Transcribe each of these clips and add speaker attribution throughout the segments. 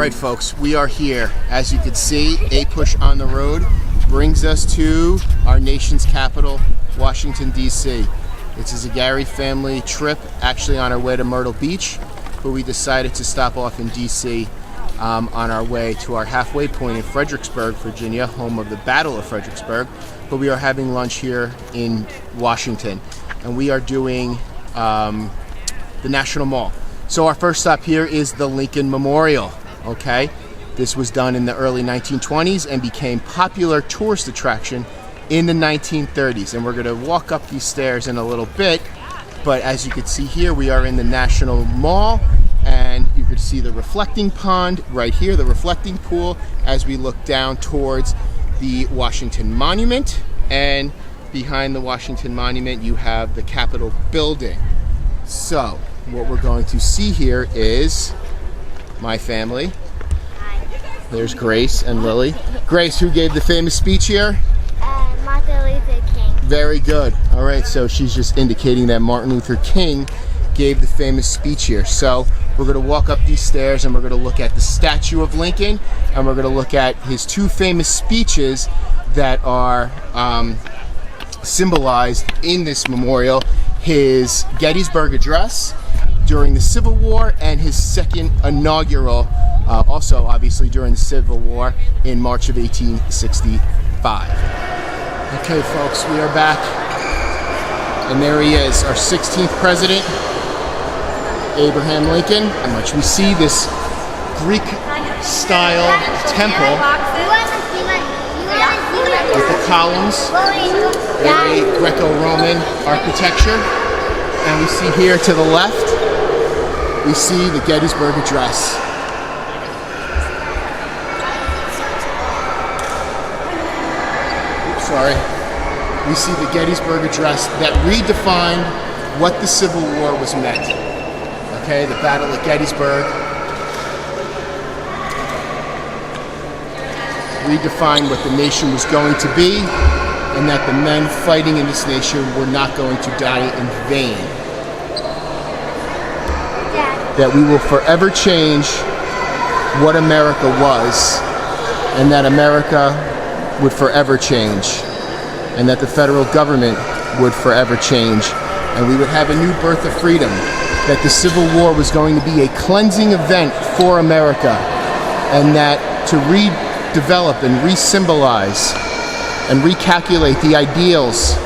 Speaker 1: right, folks, we are here. As you can see, APUSH on the road brings us to our nation's capital, Washington, D.C. It's a Zagari family trip, actually on our way to Myrtle Beach, but we decided to stop off in D.C. On our way to our halfway point in Fredericksburg, Virginia, home of the Battle of Fredericksburg. But we are having lunch here in Washington, and we are doing the National Mall. So our first stop here is the Lincoln Memorial, okay? This was done in the early 1920s and became popular tourist attraction in the 1930s. And we're gonna walk up these stairs in a little bit, but as you can see here, we are in the National Mall, and you can see the reflecting pond right here, the reflecting pool, as we look down towards the Washington Monument. And behind the Washington Monument, you have the Capitol building. So what we're going to see here is my family. There's Grace and Lily. Grace, who gave the famous speech here?
Speaker 2: Martin Luther King.
Speaker 1: Very good. All right, so she's just indicating that Martin Luther King gave the famous speech here. So we're going to walk up these stairs and we're going to look at the statue of Lincoln, and we're going to look at his two famous speeches that are symbolized in this memorial: his Gettysburg Address during the Civil War and his second inaugural, also obviously during the Civil War, in March of 1865. Okay, folks, we are back, and there he is, our 16th president, Abraham Lincoln. And much we see this Greek-style temple with the columns, very Greco-Roman architecture. And we see here to the left, we see the Gettysburg Address. Oops, sorry. We see the Gettysburg Address that redefined what the Civil War was meant. Okay, the Battle of Gettysburg redefined what the nation was going to be, and that the men fighting in this nation were not going to die in vain. That we will forever change what America was, and that America would forever change, and that the federal government would forever change, and we would have a new birth of freedom. That the Civil War was going to be a cleansing event for America, and that to redevelop and re-symbolize and recalculate the ideals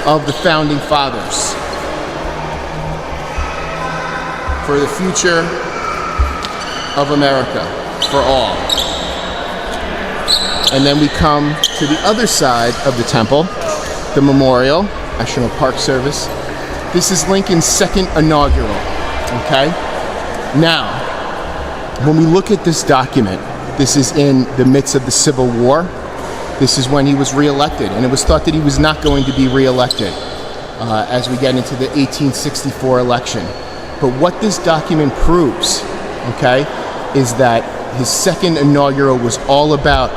Speaker 1: of the Founding Fathers for the future of America, for all. And then we come to the other side of the temple, the Memorial, National Park Service. This is Lincoln's second inaugural, okay? Now, when we look at this document, this is in the midst of the Civil War. This is when he was reelected, and it was thought that he was not going to be reelected as we get into the 1864 election. But what this document proves, okay, is that his second inaugural was all about,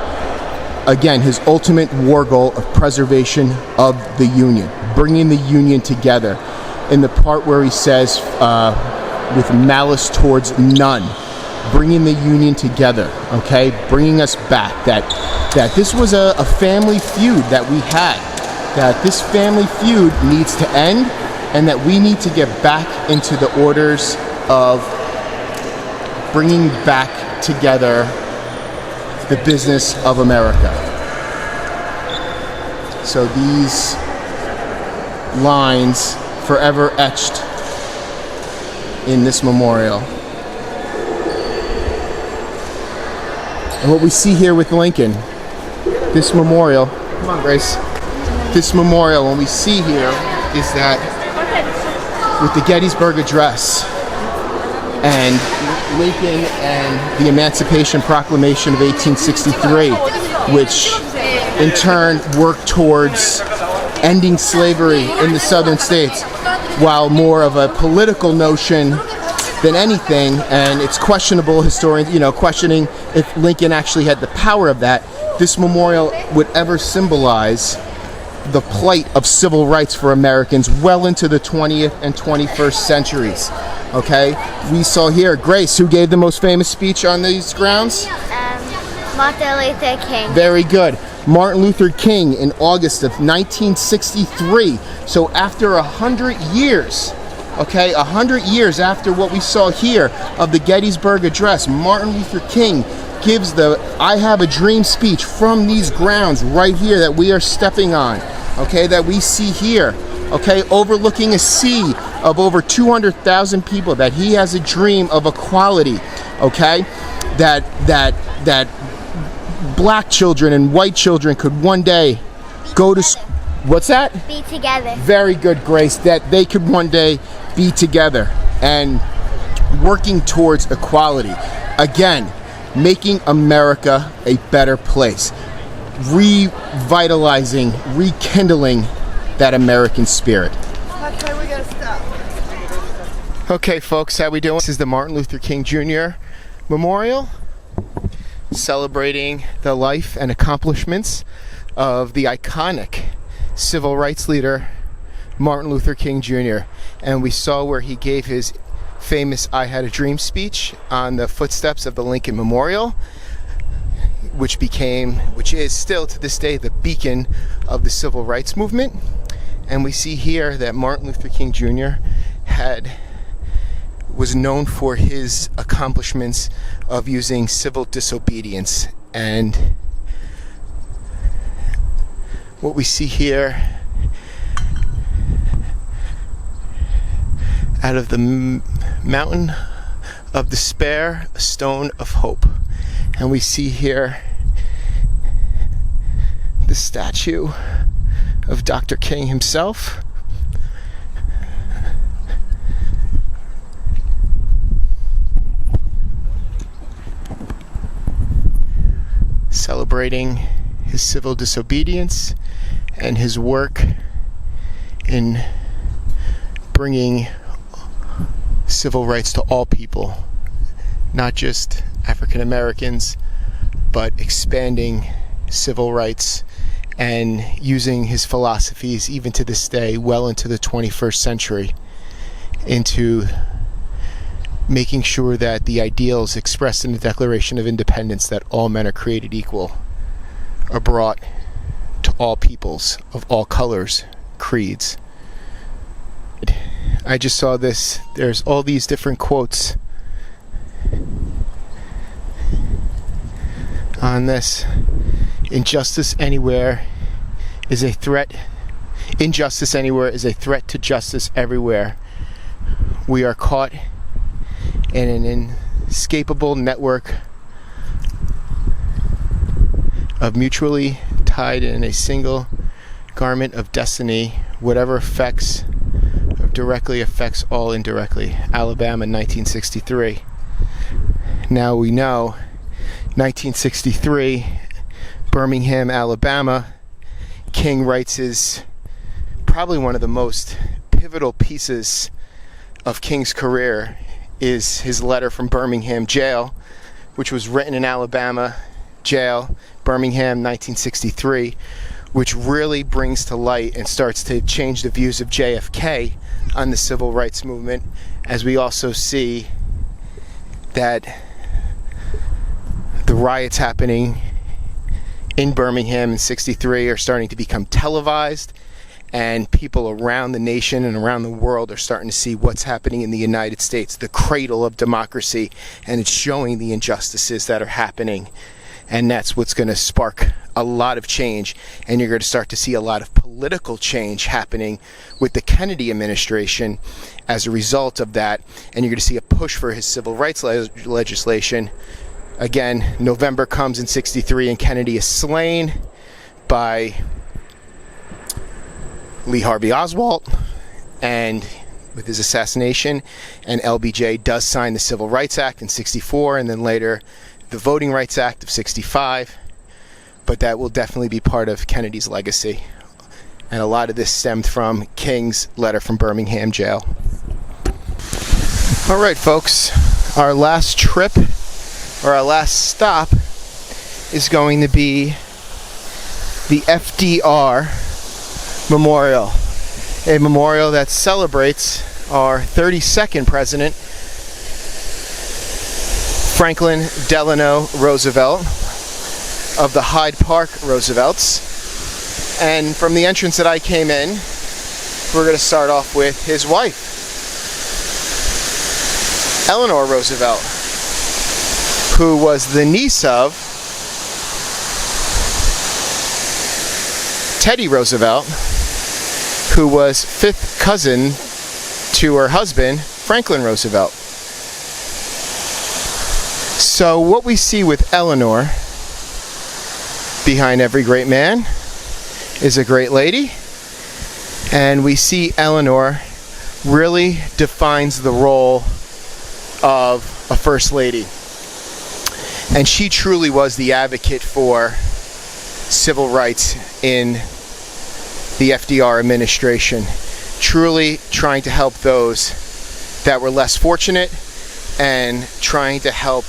Speaker 1: again, his ultimate war goal of preservation of the Union, bringing the Union together. In the part where he says, with malice towards none, bringing the Union together, okay, bringing us back, that this was a family feud that we had, that this family feud needs to end, and that we need to get back into the orders of bringing back together the business of America. So these lines forever etched in this memorial. And what we see here with Lincoln, this memorial, come on Grace, this memorial, what we see here is that with the Gettysburg Address and Lincoln and the Emancipation Proclamation of 1863, which in turn worked towards ending slavery in the southern states, while more of a political notion than anything, and it's questionable, historians, questioning if Lincoln actually had the power of that. This memorial would ever symbolize the plight of civil rights for Americans well into the 20th and 21st centuries. Okay, we saw here Grace, who gave the most famous speech on these grounds.
Speaker 2: Martin Luther King.
Speaker 1: Very good. Martin Luther King in August of 1963. So after 100 years, okay, 100 years after what we saw here of the Gettysburg Address, Martin Luther King gives the I Have a Dream speech from these grounds right here that we are stepping on, okay, that we see here, okay, overlooking a sea of over 200,000 people, that he has a dream of equality, okay, that black children and white children could one day go to school. What's that?
Speaker 2: Be together.
Speaker 1: Very good, Grace. That they could one day be together and working towards equality. Again, making America a better place. Revitalizing, rekindling that American spirit.
Speaker 3: Okay, we gotta stop.
Speaker 1: Okay, folks, how we doing? This is the Martin Luther King Jr. Memorial, celebrating the life and accomplishments of the iconic civil rights leader Martin Luther King Jr. And we saw where he gave his famous I Had a Dream speech on the footsteps of the Lincoln Memorial, which is still to this day the beacon of the civil rights movement. And we see here that Martin Luther King Jr. was known for his accomplishments of using civil disobedience. And what we see here, out of the mountain of despair, a stone of hope. And we see here the statue of Dr. King himself. Celebrating his civil disobedience and his work in bringing civil rights to all people, not just African Americans, but expanding civil rights and using his philosophies even to this day, well into the 21st century, into making sure that the ideals expressed in the Declaration of Independence, that all men are created equal, are brought to all peoples of all colors, creeds. I just saw this. There's all these different quotes on this. Injustice anywhere is a threat. Injustice anywhere is a threat to justice everywhere. We are caught in an inescapable network of mutually tied in a single garment of destiny. Whatever affects or directly affects all indirectly. Alabama, 1963. Now we know, 1963, Birmingham, Alabama, King writes his probably one of the most pivotal pieces of King's career is his letter from Birmingham jail, which was written in Alabama jail, Birmingham, 1963, which really brings to light and starts to change the views of JFK on the civil rights movement, as we also see that the riots happening in Birmingham in 63 are starting to become televised, and people around the nation and around the world are starting to see what's happening in the United States, the cradle of democracy, and it's showing the injustices that are happening. And that's what's going to spark a lot of change, and you're going to start to see a lot of political change happening with the Kennedy administration as a result of that, and you're going to see a push for his civil rights legislation. Again, November comes in 63 and Kennedy is slain by Lee Harvey Oswald, and with his assassination, and LBJ does sign the Civil Rights Act in 64, and then later the Voting Rights Act of 65, but that will definitely be part of Kennedy's legacy. And a lot of this stemmed from King's letter from Birmingham jail. All right, folks, our last trip, or our last stop, is going to be the FDR Memorial, a memorial that celebrates our 32nd president, Franklin Delano Roosevelt of the Hyde Park Roosevelts. And from the entrance that I came in, we're going to start off with his wife, Eleanor Roosevelt, who was the niece of Teddy Roosevelt, who was fifth cousin to her husband, Franklin Roosevelt. So what we see with Eleanor, behind every great man is a great lady, and we see Eleanor really defines the role of a first lady. And she truly was the advocate for civil rights in the FDR administration, truly trying to help those that were less fortunate and trying to help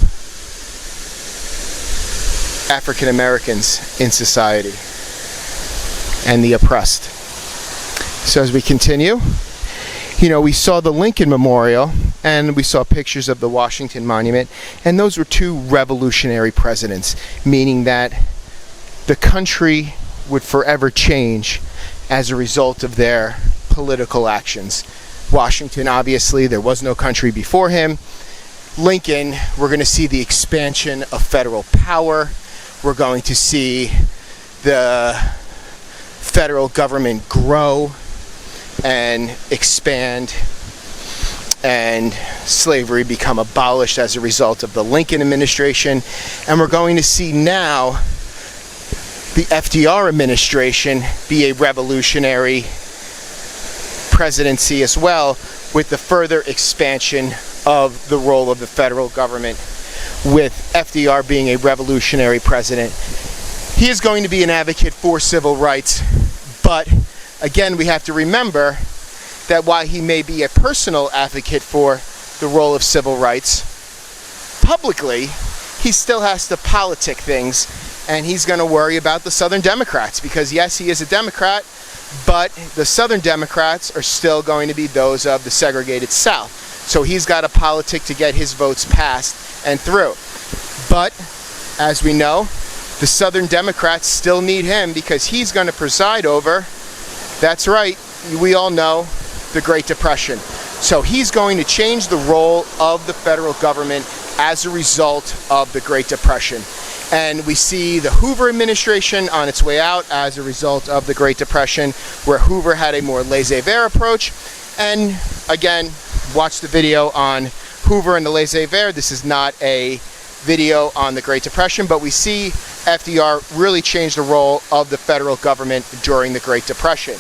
Speaker 1: African Americans in society and the oppressed. So as we continue, we saw the Lincoln Memorial and we saw pictures of the Washington Monument, and those were two revolutionary presidents, meaning that the country would forever change as a result of their political actions. Washington, obviously, there was no country before him. Lincoln, we're going to see the expansion of federal power. We're going to see the federal government grow and expand, and slavery become abolished as a result of the Lincoln administration. And we're going to see now the FDR administration be a revolutionary presidency as well, with the further expansion of the role of the federal government, with FDR being a revolutionary president. He is going to be an advocate for civil rights, but again, we have to remember that while he may be a personal advocate for the role of civil rights, publicly, he still has to politic things, and he's going to worry about the Southern Democrats, because yes, he is a Democrat, but the Southern Democrats are still going to be those of the segregated South. So he's got to politic to get his votes passed and through. But as we know, the Southern Democrats still need him, because he's going to preside over, that's right, we all know, the Great Depression. So he's going to change the role of the federal government as a result of the Great Depression. And we see the Hoover administration on its way out as a result of the Great Depression, where Hoover had a more laissez-faire approach. And again, watch the video on Hoover and the laissez-faire. This is not a video on the Great Depression, but we see FDR really change the role of the federal government during the Great Depression.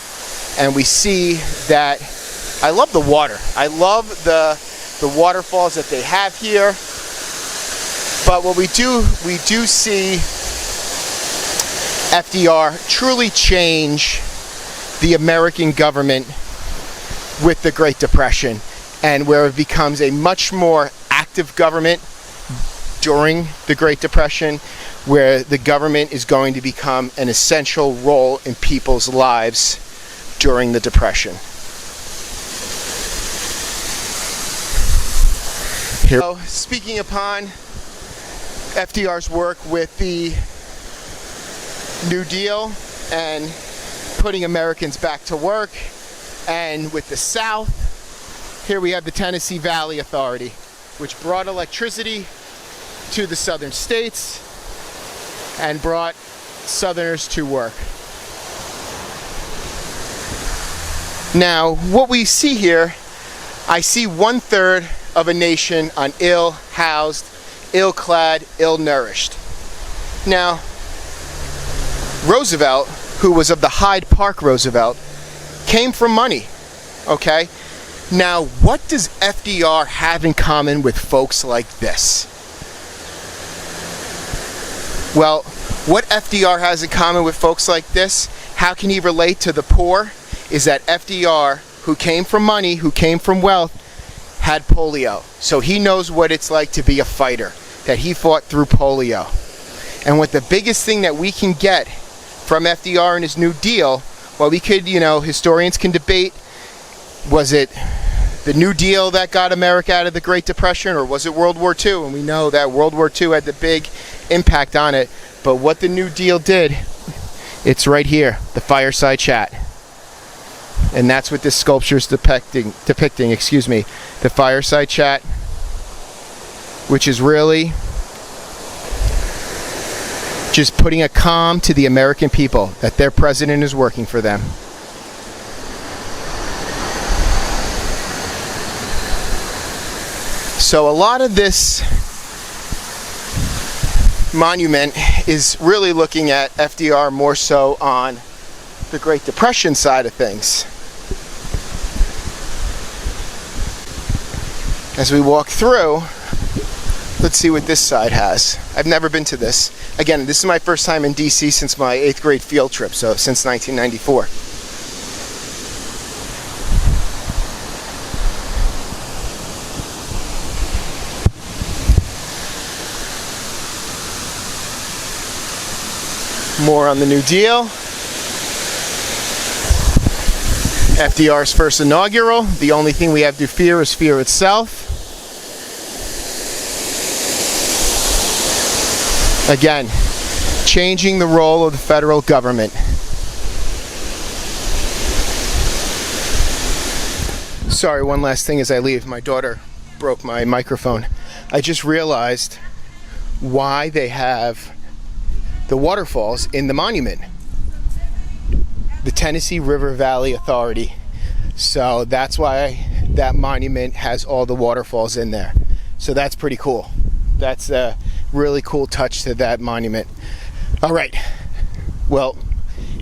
Speaker 1: And we see that, I love the water. I love the waterfalls that they have here. But what we do see FDR truly change the American government with the Great Depression, and where it becomes a much more active government during the Great Depression, where the government is going to become an essential role in people's lives during the Depression. Here. So, speaking upon FDR's work with the New Deal and putting Americans back to work, and with the South, here we have the Tennessee Valley Authority, which brought electricity to the southern states and brought Southerners to work. Now, what we see here, I see 1/3 of a nation on ill-housed, ill-clad, ill-nourished. Now, Roosevelt, who was of the Hyde Park Roosevelt, came from money, okay? Now, what does FDR have in common with folks like this? Well, what FDR has in common with folks like this, how can he relate to the poor, is that FDR, who came from money, who came from wealth, had polio. So he knows what it's like to be a fighter, that he fought through polio. And what the biggest thing that we can get from FDR and his New Deal, well, we could, historians can debate, was it the New Deal that got America out of the Great Depression, or was it World War II? And we know that World War II had the big impact on it. But what the New Deal did, it's right here, the fireside chat. And that's what this sculpture is depicting, the fireside chat, which is really just putting a calm to the American people that their president is working for them. So a lot of this monument is really looking at FDR more so on the Great Depression side of things. As we walk through, let's see what this side has. I've never been to this. Again, this is my first time in DC since my 8th grade field trip, so since 1994. More on the New Deal. FDR's first inaugural. The only thing we have to fear is fear itself. Again, changing the role of the federal government. Sorry, one last thing as I leave. My daughter broke my microphone. I just realized why they have the waterfalls in the monument. The Tennessee River Valley Authority. So that's why that monument has all the waterfalls in there. So that's pretty cool. That's a really cool touch to that monument. All right. Well,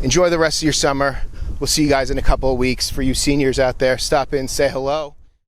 Speaker 1: enjoy the rest of your summer. We'll see you guys in a couple of weeks. For you seniors out there, stop in, say hello.